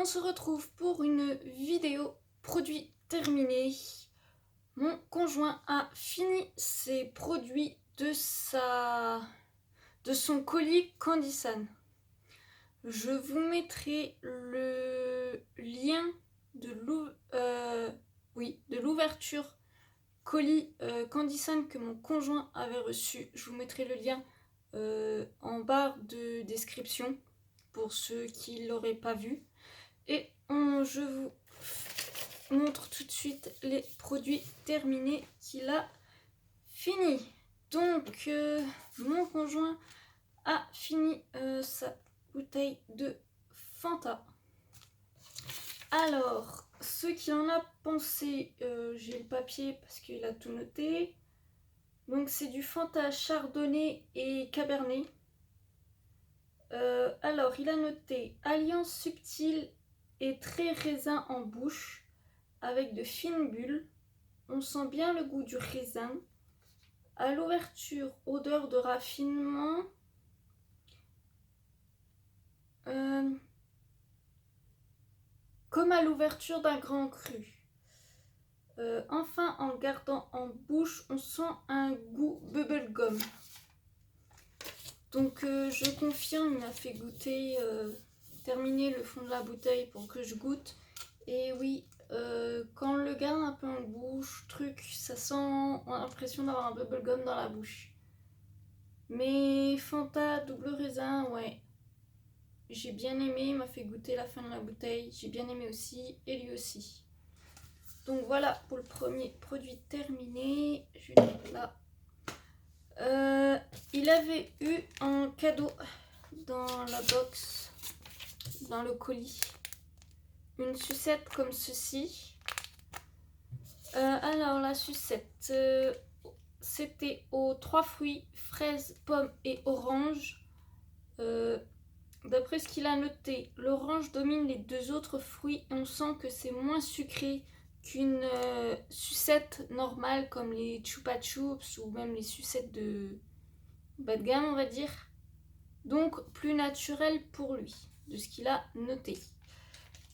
se retrouve pour une vidéo produit terminé. Mon conjoint a fini ses produits de son colis Candysan. Je vous mettrai le lien de l'ouverture colis Candysan que mon conjoint avait reçu. Je vous mettrai le lien en barre de description pour ceux qui ne l'auraient pas vu. Et je vous montre tout de suite les produits terminés qu'il a fini. Donc mon conjoint a fini sa bouteille de Fanta. Alors, ce qu'il en a pensé, j'ai le papier parce qu'il a tout noté. Donc c'est du Fanta Chardonnay et Cabernet. Alors il a noté alliance subtile et très raisin en bouche avec de fines bulles. On sent bien le goût du raisin. À l'ouverture, odeur de raffinement. Comme à l'ouverture d'un grand cru. Enfin, en le gardant en bouche, on sent un goût bubblegum. Donc je confirme, il m'a fait goûter, terminer le fond de la bouteille pour que je goûte. Et oui, quand on le garde un peu en bouche, ça sent, on a l'impression d'avoir un bubblegum dans la bouche. Mais Fanta double raisin, ouais. J'ai bien aimé, il m'a fait goûter la fin de la bouteille. J'ai bien aimé aussi, et lui aussi. Donc voilà pour le premier produit terminé. Je vais le mettre là. Il avait eu un cadeau dans la box, dans le colis. Une sucette comme ceci. Alors la sucette, c'était aux 3 fruits, fraises, pommes et orange. D'après ce qu'il a noté, l'orange domine les 2 autres fruits et on sent que c'est moins sucré qu'une sucette normale comme les Chupa Chups ou même les sucettes de bas de gamme, on va dire. Donc plus naturel pour lui, de ce qu'il a noté.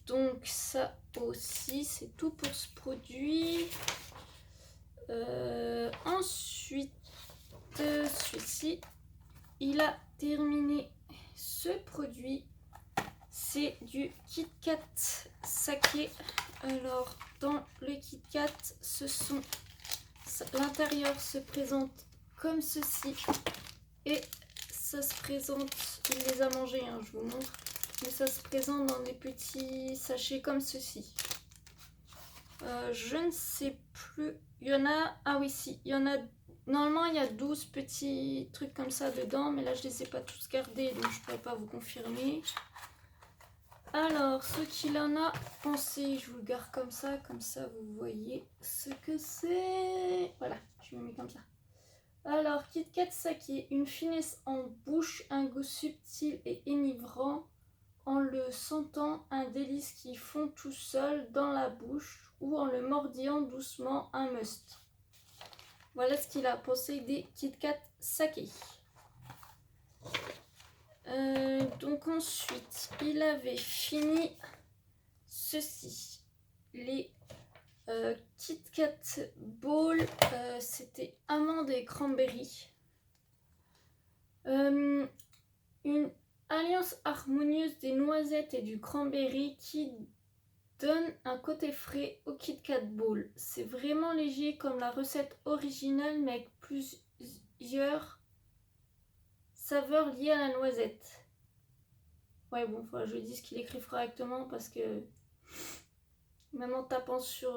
Donc ça aussi, c'est tout pour ce produit. Ensuite, celui-ci, il a terminé ce produit. C'est du Kit Kat Saké. Alors, dans le Kit Kat, l'intérieur se présente comme ceci. Et ça se présente, il les a mangés, hein, je vous montre. Mais ça se présente dans des petits sachets comme ceci. Je ne sais plus. Il y en a. Ah oui, si. Il y en a. Normalement, il y a 12 petits trucs comme ça dedans. Mais là, je ne les ai pas tous gardés. Donc, je ne pourrais pas vous confirmer. Alors, ce qu'il en a pensé, je vous le garde comme ça. Comme ça, vous voyez ce que c'est. Voilà, je me mets comme ça. Alors, Kit Kat Saké. Une finesse en bouche, un goût subtil et enivrant. En le sentant, un délice qui fond tout seul dans la bouche ou en le mordillant doucement, un must. Voilà ce qu'il a pensé des Kit Kat Saké. Donc ensuite, il avait fini ceci. Les Kit Kat Ball, c'était amande et cranberry. Une alliance harmonieuse des noisettes et du cranberry qui donne un côté frais au Kit Kat Ball. C'est vraiment léger comme la recette originale mais avec plusieurs saveurs liées à la noisette. Ouais bon, faut que je dise qu'il écrit correctement parce que même en tapant sur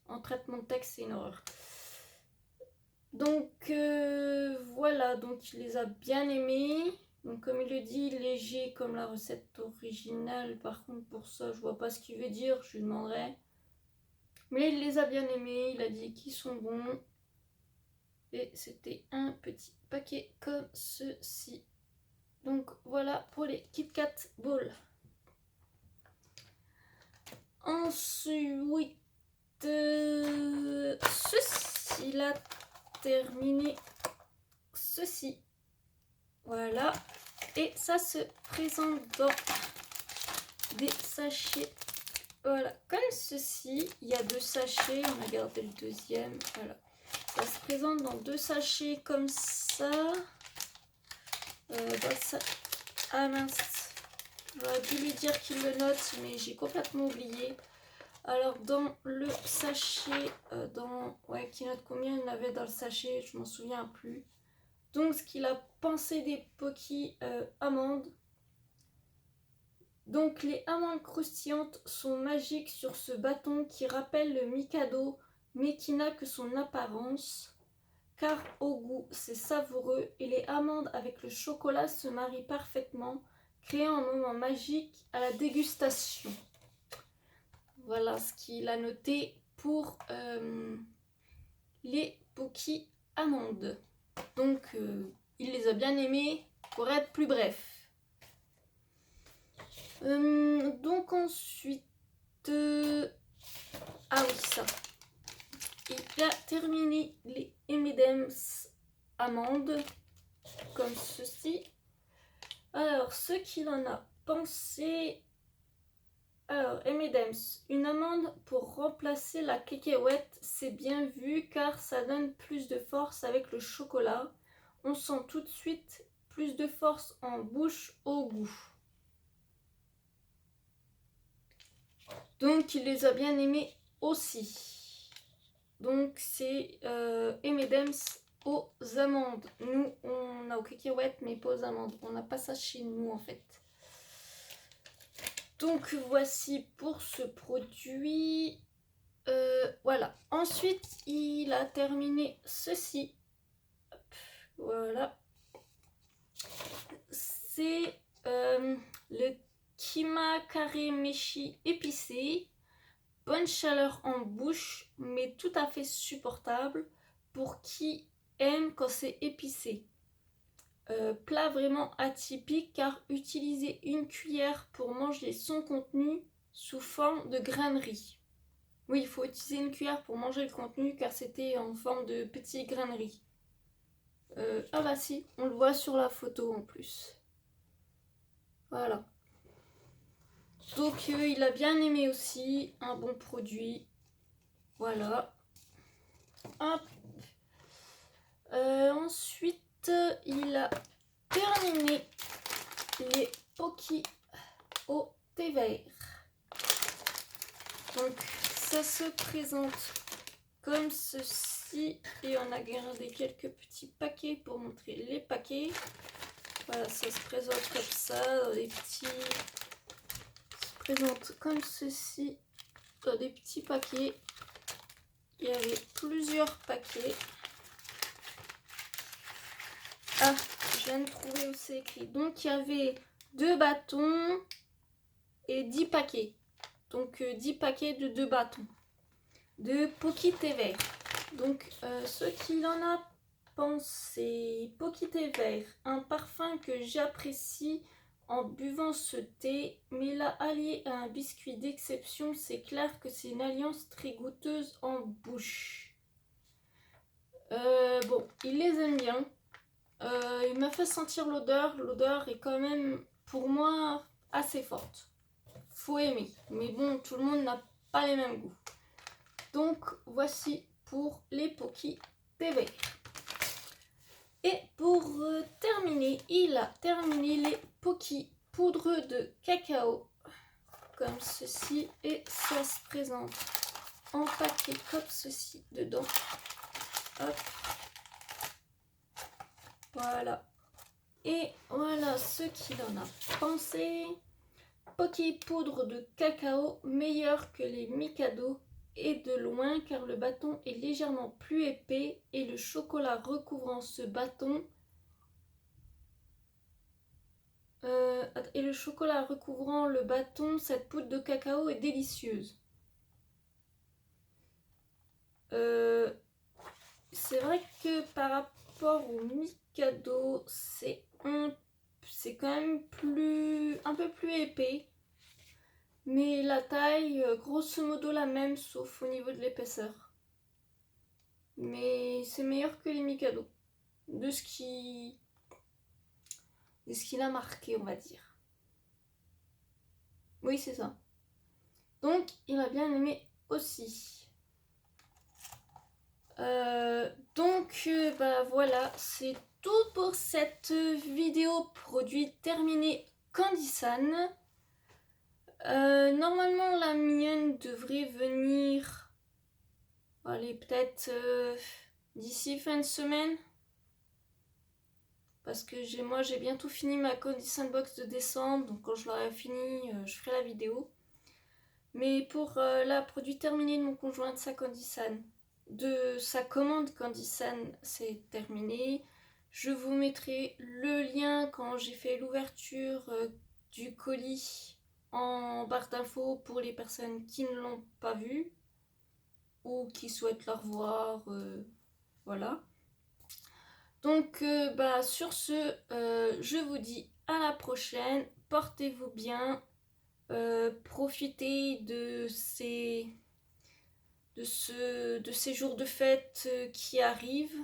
en traitement de texte c'est une horreur. Donc voilà, donc il les a bien aimés. Donc comme il le dit, léger comme la recette originale. Par contre pour ça je vois pas ce qu'il veut dire, je lui demanderai. Mais il les a bien aimés, il a dit qu'ils sont bons. Et c'était un petit paquet comme ceci. Donc voilà pour les Kit Kat Ball. Ensuite, ceci, il a terminé ceci. Voilà. Et ça se présente dans des sachets. Voilà, comme ceci. Il y a 2 sachets. On a gardé le deuxième. Voilà. Ça se présente dans 2 sachets comme ça. Ah mince. J'aurais dû lui dire qu'il le note, mais j'ai complètement oublié. Alors dans le sachet, qui note combien il y en avait dans le sachet, je m'en souviens plus. Donc ce qu'il a pensé des Poki amandes. Donc les amandes croustillantes sont magiques sur ce bâton qui rappelle le Mikado, mais qui n'a que son apparence. Car au goût c'est savoureux et les amandes avec le chocolat se marient parfaitement, créant un moment magique à la dégustation. Voilà ce qu'il a noté pour les Poki amandes. Donc il les a bien aimés pour être plus bref. Donc ensuite, ah oui ça, il a terminé les M&M's amandes comme ceci. Alors ce qu'il en a pensé. Alors, M&M's, une amande pour remplacer la cacahuète, c'est bien vu car ça donne plus de force avec le chocolat. On sent tout de suite plus de force en bouche au goût. Donc, il les a bien aimés aussi. Donc, c'est M&M's aux amandes. Nous, on a aux cacahuètes, mais pas aux amandes. On n'a pas ça chez nous, en fait. Donc voici pour ce produit. Voilà. Ensuite, il a terminé ceci. Hop, voilà. C'est le Kima Kare Meshi épicé. Bonne chaleur en bouche, mais tout à fait supportable pour qui aime quand c'est épicé. Plat vraiment atypique car utiliser une cuillère pour manger son contenu sous forme de grainerie. Oui, il faut utiliser une cuillère pour manger le contenu car c'était en forme de petite grainerie. Ah bah si, on le voit sur la photo en plus. Voilà. Donc il a bien aimé aussi, un bon produit. Voilà. Hop. Ensuite, il a terminé les Poki au thé vert. Donc ça se présente comme ceci et on a gardé quelques petits paquets pour montrer les paquets. Voilà, ça se présente comme ça dans des petits. Ça se présente comme ceci dans des petits paquets. Il y avait plusieurs paquets. Ah, je viens de trouver où c'est écrit. Donc il y avait 2 bâtons et 10 paquets. Donc 10 paquets de 2 bâtons de Poki thé vert. Donc ce qu'il en a pensé, Poki thé vert, un parfum que j'apprécie en buvant ce thé, mais là allié à un biscuit d'exception, c'est clair que c'est une alliance très goûteuse en bouche. Bon, il les aime bien. Il m'a fait sentir l'odeur. L'odeur est quand même, pour moi, assez forte. Faut aimer. Mais bon, tout le monde n'a pas les mêmes goûts. Donc, voici pour les Poki thé vert. Et pour terminer, il a terminé les Poki poudre de cacao. Comme ceci. Et ça se présente en paquet comme ceci dedans. Hop. Voilà. Et voilà ce qu'il en a pensé. Poki poudre de cacao, meilleur que les Mikado et de loin car le bâton est légèrement plus épais et le chocolat recouvrant ce bâton cette poudre de cacao est délicieuse. C'est vrai que par rapport au Mikado, c'est quand même un peu plus épais. Mais la taille, grosso modo la même, sauf au niveau de l'épaisseur. Mais c'est meilleur que les Mikado. De ce qu'il a marqué, on va dire. Oui, c'est ça. Donc, il a bien aimé aussi. Bah voilà, c'est tout pour cette vidéo produit terminé Candysan. Normalement, la mienne devrait venir, allez, peut-être d'ici fin de semaine. Parce que j'ai bientôt fini ma Candysan box de décembre. Donc quand je l'aurai fini, je ferai la vidéo. Mais pour la produit terminé de mon conjoint de sa commande Candysan, c'est terminé. Je vous mettrai le lien quand j'ai fait l'ouverture du colis en barre d'infos pour les personnes qui ne l'ont pas vu ou qui souhaitent la revoir. Voilà. Donc bah, sur ce, je vous dis à la prochaine. Portez-vous bien. Profitez de ces jours de fête qui arrivent.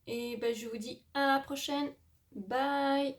Et ben, je vous dis à la prochaine. Bye!